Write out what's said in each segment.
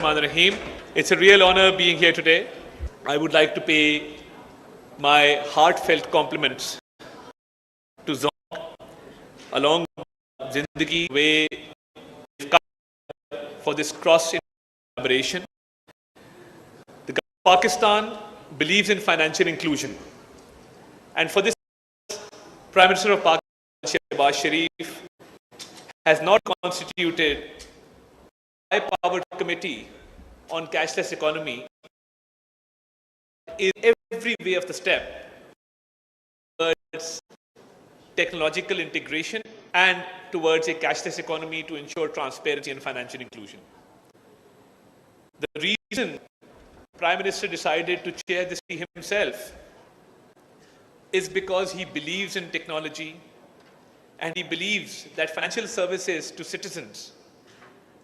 Rahim. It's a real honor being here today. I would like to pay my heartfelt compliments to Zong along with Zindagi way for this cross collaboration. The government of Pakistan believes in financial inclusion, and for this, Prime Minister of Pakistan Shehbaz Sharif has not constituted a high-powered committee on cashless economy in every way of the step towards technological integration and towards a cashless economy to ensure transparency and financial inclusion. The reason Prime Minister decided to chair this himself is because he believes in technology and he believes that financial services to citizens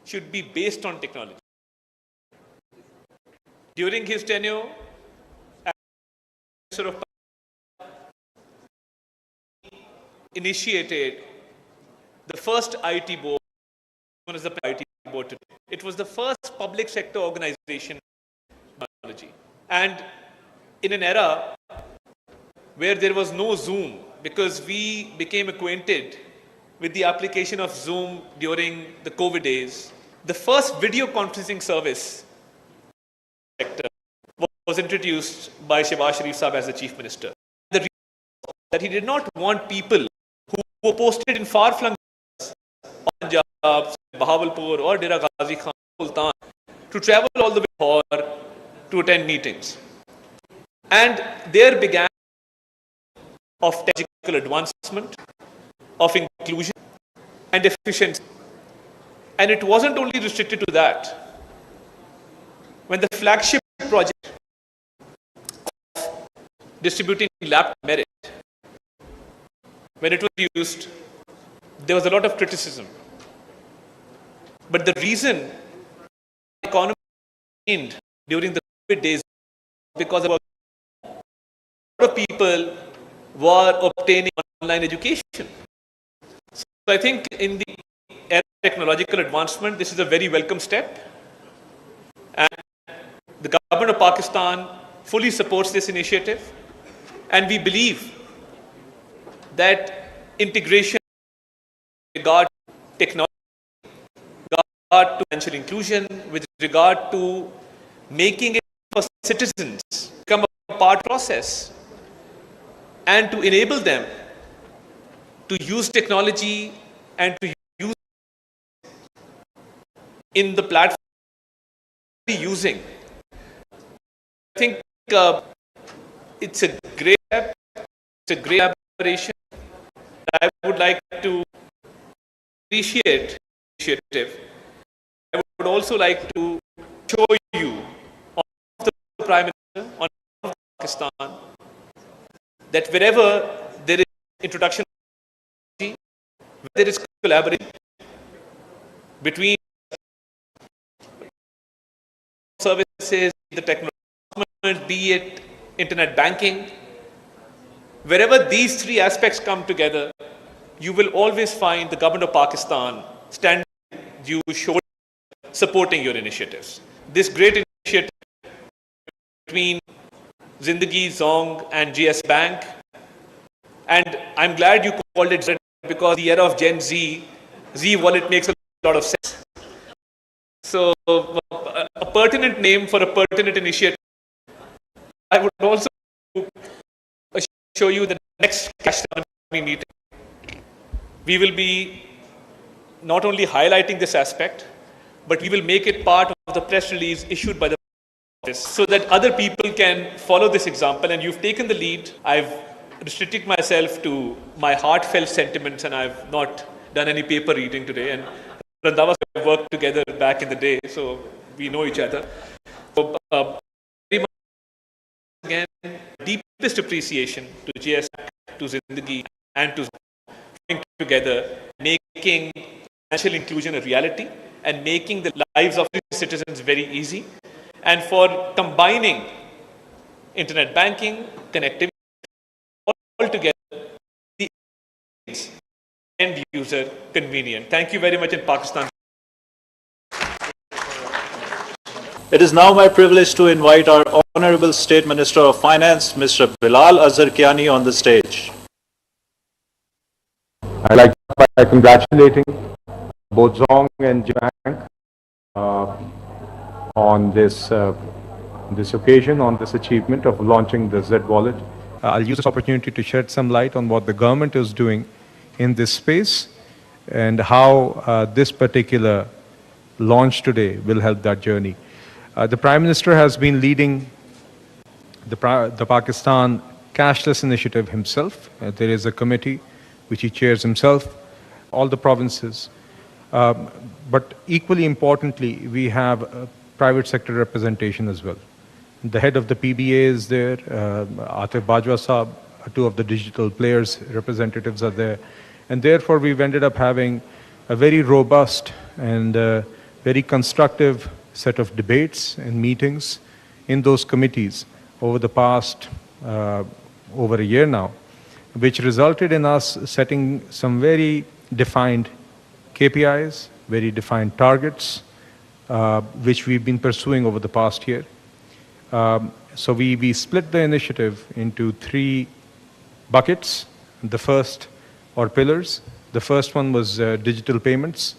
should be based on technology. During his tenure as Minister of Finance, he initiated the first IT board, known as the IT board today. It was the first public sector organization in technology. And in an era where there was no Zoom, because we became acquainted with the application of Zoom during the COVID days, the first video conferencing service sector was introduced by Shehbaz Sharif Sahab as the Chief Minister. The reason was that he did not want people who were posted in far-flung Punjab, Bahawalpur or Dera Ghazi Khan, Multan, to travel all the way to attend meetings. And there began of technical advancement, of inclusion and efficiency. And it wasn't only restricted to that. When the flagship project of distributing laptop merit, when it was used, there was a lot of criticism. But the reason the economy gained during the COVID days because a lot of people were obtaining online education. So I think in the era of technological advancement, this is a very welcome step. And the government of Pakistan fully supports this initiative. And we believe that integration with regard to technology, with regard to financial inclusion, with regard to making it for citizens become a part of the process, and to enable them to use technology and to use in the platform using. I think it's a great step, it's a great collaboration. I would like to appreciate the initiative. I would also like to show you on behalf of the Prime Minister, on behalf of Pakistan, that wherever there is introduction of technology, where there is collaboration between services, the technology, be it internet banking, wherever these three aspects come together, you will always find the government of Pakistan standing with you, shoulder, supporting your initiatives. This great initiative between Zindagi, Zong and GS Bank, and I'm glad you called it ZWallet because the era of Gen Z, ZWallet makes a lot of sense. So a pertinent name for a pertinent initiative. I would also show you the next cash economy meeting. We will be not only highlighting this aspect, but we will make it part of the press release issued by the so that other people can follow this example. And you've taken the lead. I've restricted myself to my heartfelt sentiments, and I've not done any paper reading today. And Randhawa and I worked together back in the day, so we know each other. So, very much again, deepest appreciation to GS, to Zindagi, and to coming together, making financial inclusion a reality, and making the lives of citizens very easy, and for combining internet banking, connectivity, all together, the end user convenient. Thank you very much in Pakistan. It is now my privilege to invite our Honorable State Minister of Finance, Mr. Bilal Azharkiani, on the stage. I'd like to start by congratulating both Zong and Jibank on this occasion, on this achievement of launching the ZWallet. I'll use this opportunity to shed some light on what the government is doing in this space and how this particular launch today will help that journey. The Prime Minister has been leading the Pakistan Cashless Initiative himself. There is a committee which he chairs himself, all the provinces. But equally importantly, we have private sector representation as well. The head of the PBA is there, Atif Bajwa Saab, two of the digital players representatives are there. And therefore, we've ended up having a very robust and very constructive set of debates and meetings in those committees over the past over a year now, which resulted in us setting some very defined KPIs, very defined targets, which we've been pursuing over the past year. So we split the initiative into three buckets. The first, or pillars. The first one was digital payments,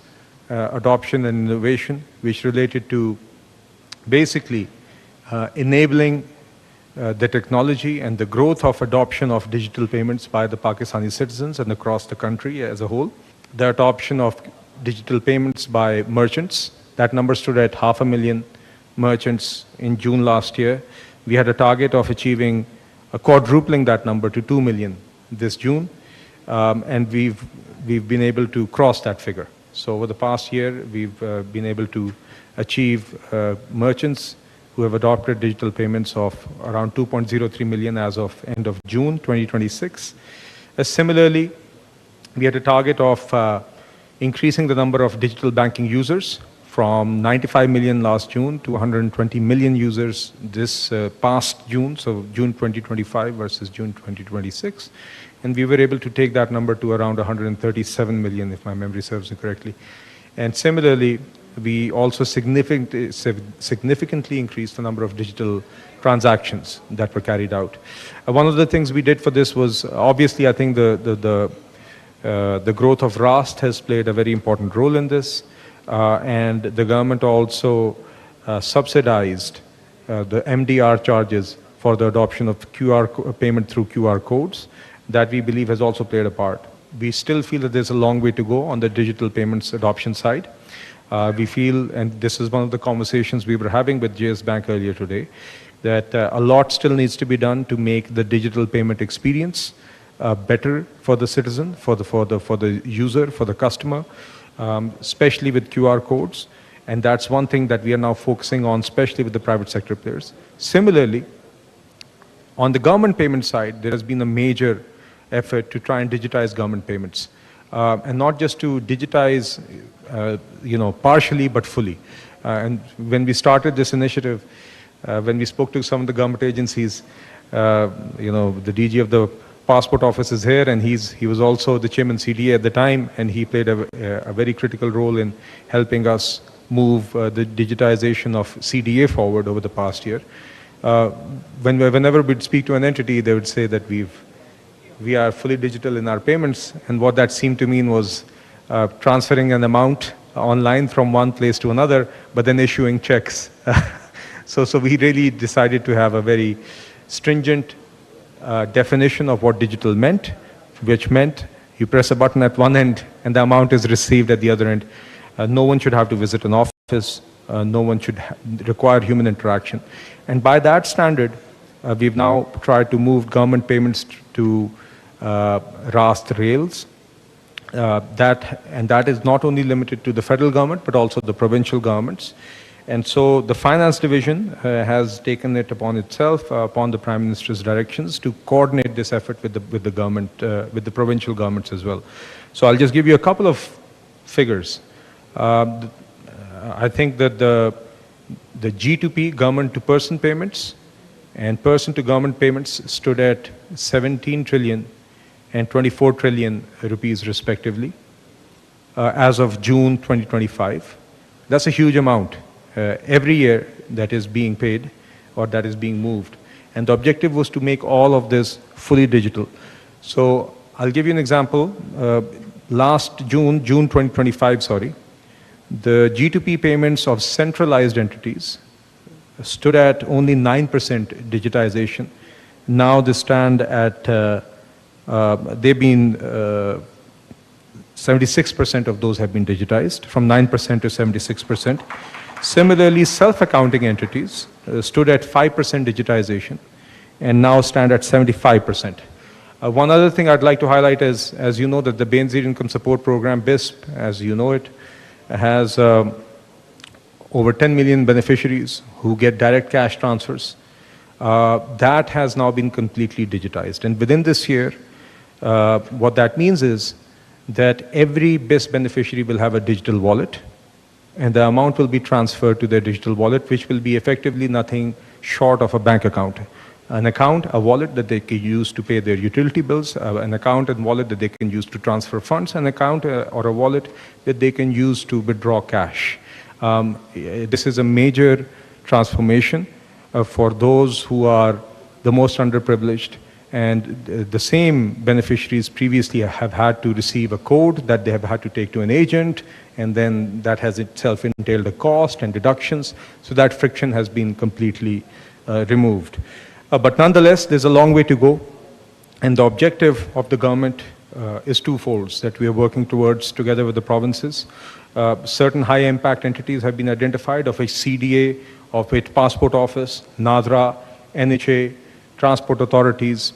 adoption and innovation, which related to basically enabling the technology and the growth of adoption of digital payments by the Pakistani citizens and across the country as a whole. The adoption of digital payments by merchants, that number stood at 500,000 merchants in June last year. We had a target of achieving quadrupling that number to 2 million this June, and we've been able to cross that figure. So over the past year, we've been able to achieve merchants who have adopted digital payments of around 2.03 million as of end of June 2026. Similarly, we had a target of increasing the number of digital banking users from 95 million last June to 120 million users this past June, so June 2025 versus June 2026. And we were able to take that number to around 137 million, if my memory serves me correctly. And similarly, we also significantly increased the number of digital transactions that were carried out. One of the things we did for this was, obviously, I think the growth of RAST has played a very important role in this. And the government also subsidized the MDR charges for the adoption of payment through QR codes. That we believe has also played a part. We still feel that there's a long way to go on the digital payments adoption side. We feel, and this is one of the conversations we were having with JS Bank earlier today, that a lot still needs to be done to make the digital payment experience better for the citizen, for the user, for the customer, especially with QR codes. And that's one thing that we are now focusing on, especially with the private sector players. Similarly, on the government payment side, there has been a major effort to try and digitize government payments. And not just to digitize, partially, but fully. And when we started this initiative, when we spoke to some of the government agencies, the DG of the passport office is here, and he was also the chairman CDA at the time, and he played a very critical role in helping us move the digitization of CDA forward over the past year. Whenever we'd speak to an entity, they would say that we are fully digital in our payments, and what that seemed to mean was transferring an amount online from one place to another, but then issuing checks. So we really decided to have a very stringent definition of what digital meant, which meant you press a button at one end and the amount is received at the other end. No one should have to visit an office. No one should require human interaction. And by that standard, we've now tried to move government payments to RAST rails. That is not only limited to the federal government, but also the provincial governments. And so the finance division has taken it upon itself, upon the Prime Minister's directions, to coordinate this effort with the government, with the provincial governments as well. So I'll just give you a couple of figures. I think that the G2P, government to person payments, and person to government payments stood at 17 trillion and 24 trillion rupees respectively as of June 2025. That's a huge amount. Every year, that is being paid or that is being moved. And the objective was to make all of this fully digital. So I'll give you an example. Last June 2025, sorry, the G2P payments of centralized entities stood at only 9% digitization. Now they stand at, they've been, 76% of those have been digitized, from 9% to 76%. Similarly, self-accounting entities stood at 5% digitization and now stand at 75%. One other thing I'd like to highlight is, as you know, that the Benazir Income Support Program, BISP, as you know it, has over 10 million beneficiaries who get direct cash transfers. That has now been completely digitized. And within this year, what that means is that every BISP beneficiary will have a digital wallet, and the amount will be transferred to their digital wallet, which will be effectively nothing short of a bank account. An account, a wallet that they can use to pay their utility bills, an account and wallet that they can use to transfer funds, an account or a wallet that they can use to withdraw cash. This is a major transformation for those who are the most underprivileged, and the same beneficiaries previously have had to receive a code that they have had to take to an agent, and then that has itself entailed a cost and deductions. So that friction has been completely removed. But nonetheless, there's a long way to go, and the objective of the government is twofold that we are working towards together with the provinces. Certain high-impact entities have been identified, of which CDA, of which Passport Office, NADRA, NHA, transport authorities,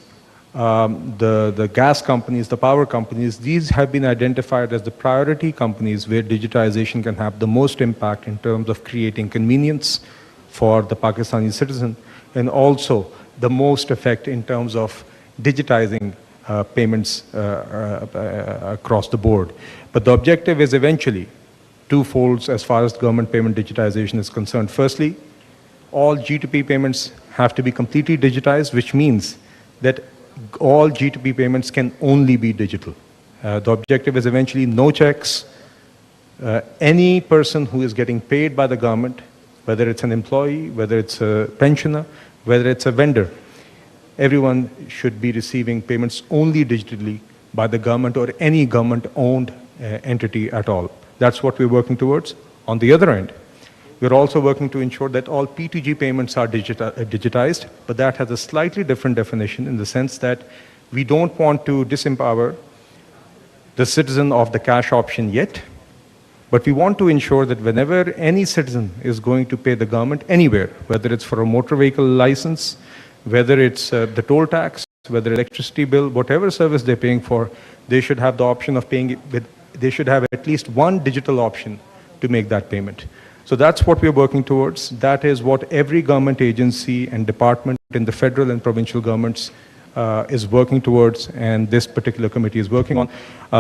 the gas companies, the power companies. These have been identified as the priority companies where digitization can have the most impact in terms of creating convenience for the Pakistani citizen, and also the most effect in terms of digitizing payments across the board. But the objective is eventually twofold as far as government payment digitization is concerned. Firstly, all G2P payments have to be completely digitized, which means that all G2P payments can only be digital. The objective is eventually no checks. Any person who is getting paid by the government, whether it's an employee, whether it's a pensioner, whether it's a vendor, everyone should be receiving payments only digitally by the government or any government-owned entity at all. That's what we're working towards. On the other end, we're also working to ensure that all P2G payments are digitized, but that has a slightly different definition in the sense that we don't want to disempower the citizen of the cash option yet, but we want to ensure that whenever any citizen is going to pay the government anywhere, whether it's for a motor vehicle license, whether it's the toll tax, whether electricity bill, whatever service they're paying for, they should have the option of paying it with, they should have at least one digital option to make that payment. So that's what we're working towards. That is what every government agency and department in the federal and provincial governments is working towards, and this particular committee is working on.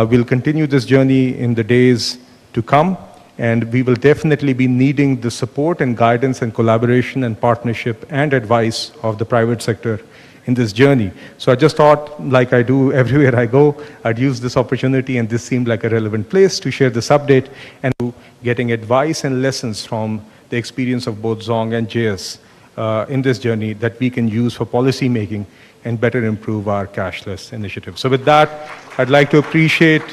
We'll continue this journey in the days to come, and we will definitely be needing the support and guidance and collaboration and partnership and advice of the private sector in this journey. So I just thought, like I do everywhere I go, I'd use this opportunity, and this seemed like a relevant place to share this update and getting advice and lessons from the experience of both Zong and JS in this journey that we can use for policy making and better improve our cashless initiative. So with that, I'd like to appreciate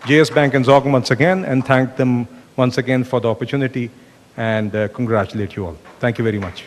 JS Bank and Zong once again and thank them once again for the opportunity and congratulate you all. Thank you very much.